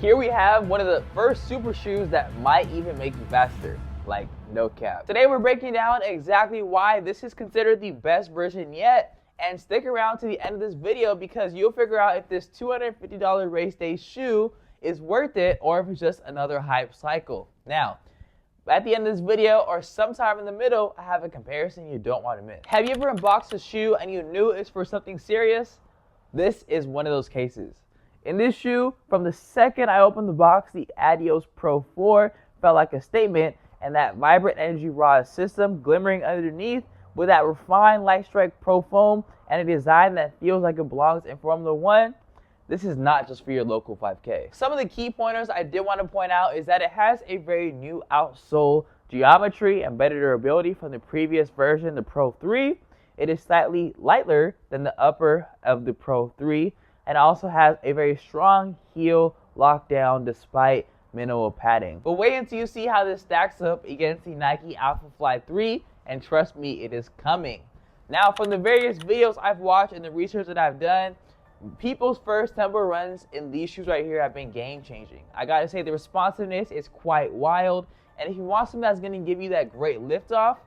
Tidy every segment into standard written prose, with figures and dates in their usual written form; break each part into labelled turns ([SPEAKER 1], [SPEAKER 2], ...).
[SPEAKER 1] Here we have one of the first super shoes that might even make you faster, like no cap. Today we're breaking down exactly why this is considered the best version yet, and stick around to the end of this video because you'll figure out if this $250 race day shoe is worth it or if it's just another hype cycle. Now, at the end of this video or sometime in the middle, I have a comparison you don't want to miss. Have you ever unboxed a shoe and you knew it's for something serious? This is one of those cases. In this shoe, from the second I opened the box, the Adios Pro 4 felt like a statement, and that vibrant energy rod system glimmering underneath with that refined Light Strike Pro foam and a design that feels like it belongs in Formula 1, this is not just for your local 5K. Some of the key pointers I did want to point out is that it has a very new outsole geometry and better durability from the previous version, the Pro 3. It is slightly lighter than the upper of the Pro 3 and also has a very strong heel lockdown despite minimal padding. But wait until you see how this stacks up against the Nike Alpha Fly 3, and trust me, it is coming. Now, from the various videos I've watched and the research that I've done, people's first tempo runs in these shoes right here have been game changing. I gotta say, the responsiveness is quite wild, and if you want something that's gonna give you that great lift off,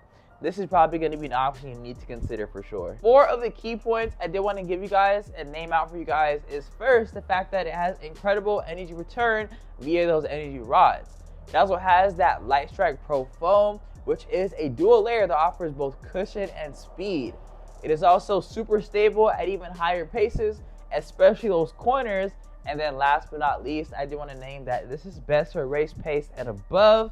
[SPEAKER 1] this is probably going to be an option you need to consider for sure. 4 of the key points I did want to give you guys and name out for you guys is first, the fact that it has incredible energy return via those energy rods. It also has that Light Strike Pro foam, which is a dual layer that offers both cushion and speed. It is also super stable at even higher paces, especially those corners. And then last but not least, I do want to name that this is best for race pace and above.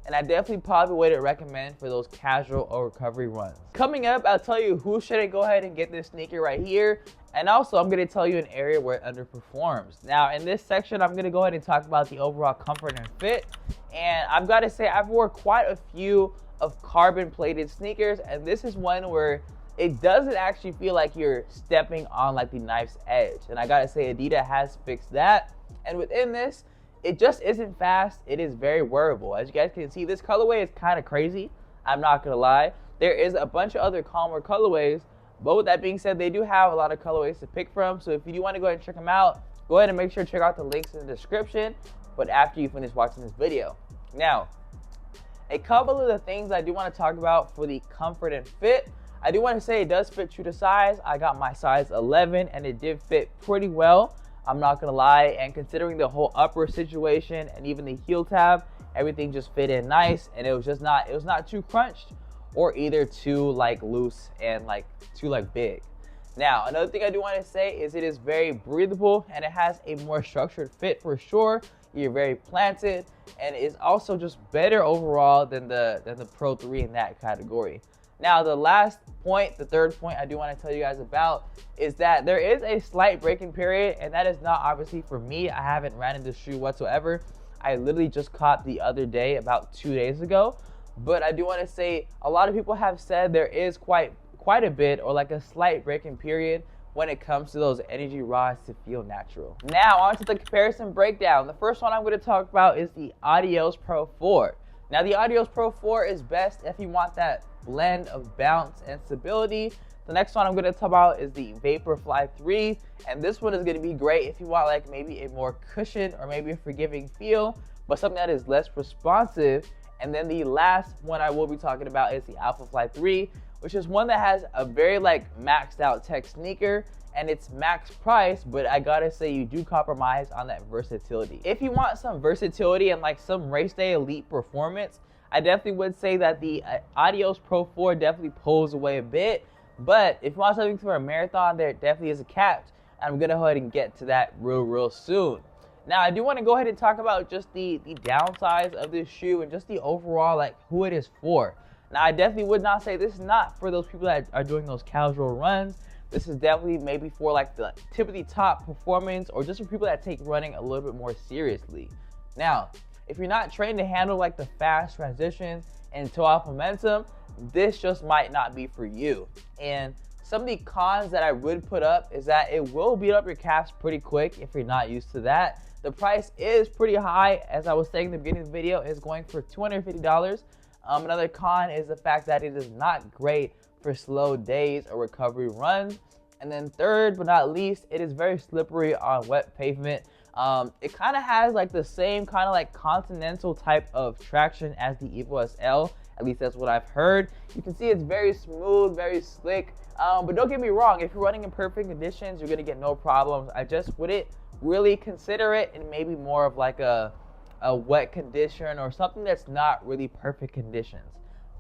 [SPEAKER 1] And I definitely probably would recommend for those casual or recovery runs. Coming up, I'll tell you who shouldn't go ahead and get this sneaker right here. And also, I'm going to tell you an area where it underperforms. Now, in this section, I'm going to go ahead and talk about the overall comfort and fit. And I've got to say, I've worn quite a few of carbon-plated sneakers. And this is one where it doesn't actually feel like you're stepping on like the knife's edge. And I got to say, Adidas has fixed that. And within this, it just isn't fast. It is very wearable. As you guys can see, this colorway is kind of crazy. I'm not gonna lie. There is a bunch of other calmer colorways, but with that being said, they do have a lot of colorways to pick from. So if you do want to go ahead and check them out, go ahead and make sure to check out the links in the description, but after you finish watching this video. Now, a couple of the things I do want to talk about for the comfort and fit. I do want to say it does fit true to size. I got my size 11 and it did fit pretty well. I'm not gonna lie, and considering the whole upper situation and even the heel tab, everything just fit in nice, and it was not too crunched or either too like loose and like too like big. Now, another thing I do want to say is it is very breathable and it has a more structured fit for sure. You're very planted, and it is also just better overall than the Pro 3 in that category. Now, the last point, the third point I do want to tell you guys about is that there is a slight break-in period, and that is not obviously for me. I haven't ran into the shoe whatsoever. I literally just caught the other day, about 2 days ago. But I do want to say a lot of people have said there is quite a bit or like a slight break-in period when it comes to those energy rods to feel natural. Now, on to the comparison breakdown. The first one I'm going to talk about is the Adios Pro 4. Now, the Adios Pro 4 is best if you want that blend of bounce and stability. The next one I'm going to talk about is the Vaporfly 3, and this one is going to be great if you want like maybe a more cushioned or maybe a forgiving feel, but something that is less responsive. And then the last one I will be talking about is the Alpha Fly 3, which is one that has a very like maxed out tech sneaker, and it's max price, but I gotta say you do compromise on that versatility. If you want some versatility and like some race day elite performance, I definitely would say that the Adios Pro 4 definitely pulls away a bit. But if you want something for a marathon, there definitely is a catch. I'm gonna go ahead and get to that real soon. Now, I do want to go ahead and talk about just the downsides of this shoe and just the overall like who it is for. Now, I definitely would not say this is not for those people that are doing those casual runs. This is definitely maybe for like the tip of the top performance or just for people that take running a little bit more seriously. Now, if you're not trained to handle like the fast transitions and toe off momentum, this just might not be for you. And some of the cons that I would put up is that it will beat up your calves pretty quick if you're not used to that. The price is pretty high. As I was saying in the beginning of the video, it's going for $250. Another con is the fact that it is not great for slow days or recovery runs. And then third but not least, it is very slippery on wet pavement. It kind of has like the same kind of like continental type of traction as the Evo SL. At least that's what I've heard. You can see it's very smooth, very slick. But don't get me wrong, if you're running in perfect conditions, you're gonna get no problems. I just wouldn't really consider it in maybe more of like a wet condition or something that's not really perfect conditions.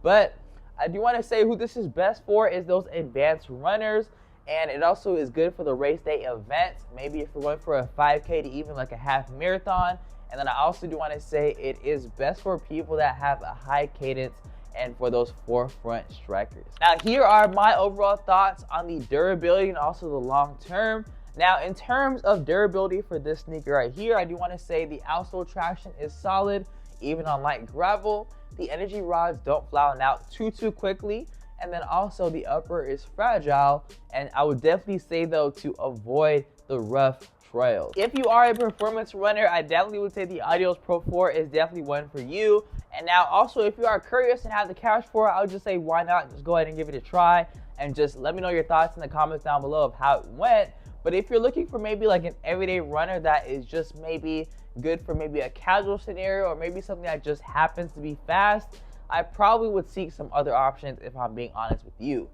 [SPEAKER 1] But I do want to say who this is best for is those advanced runners, and it also is good for the race day events. Maybe if you're going for a 5K to even like a half marathon. And then I also do want to say it is best for people that have a high cadence and for those forefront strikers. Now here are my overall thoughts on the durability and also the long term. Now in terms of durability for this sneaker right here, I do want to say the outsole traction is solid even on light gravel. The energy rods don't flatten out too quickly, and then also the upper is fragile, and I would definitely say though to avoid the rough trails. If you are a performance runner, I definitely would say the Adios Pro 4 is definitely one for you. And now also if you are curious and have the cash for it, I would just say why not just go ahead and give it a try, and just let me know your thoughts in the comments down below of how it went. But if you're looking for maybe like an everyday runner that is just maybe good for maybe a casual scenario or maybe something that just happens to be fast, I probably would seek some other options if I'm being honest with you.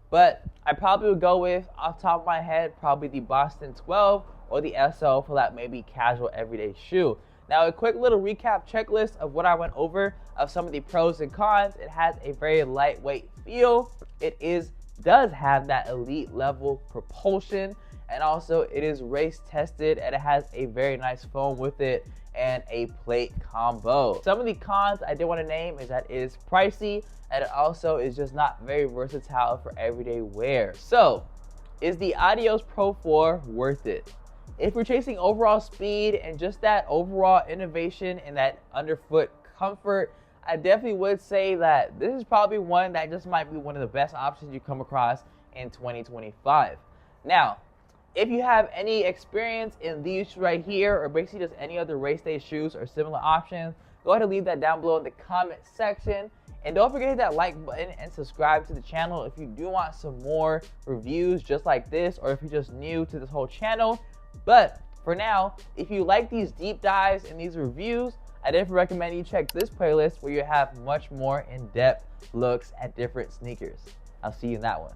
[SPEAKER 1] But I probably would go with, off the top of my head, probably the Boston 12 or the SO for that maybe casual everyday shoe. Now a quick little recap checklist of what I went over of some of the pros and cons. It has a very lightweight feel. It does have that elite level propulsion, and also it is race tested, and it has a very nice foam with it and a plate combo. Some of the cons I did want to name is that it is pricey, and it also is just not very versatile for everyday wear. So is the Adios Pro 4 worth it? If you're chasing overall speed and just that overall innovation and that underfoot comfort, I definitely would say that this is probably one that just might be one of the best options you come across in 2025. Now, if you have any experience in these right here, or basically just any other race day shoes or similar options, go ahead and leave that down below in the comment section. And don't forget to hit that like button and subscribe to the channel if you do want some more reviews just like this, or if you're just new to this whole channel. But for now, if you like these deep dives and these reviews, I definitely recommend you check this playlist where you have much more in-depth looks at different sneakers. I'll see you in that one.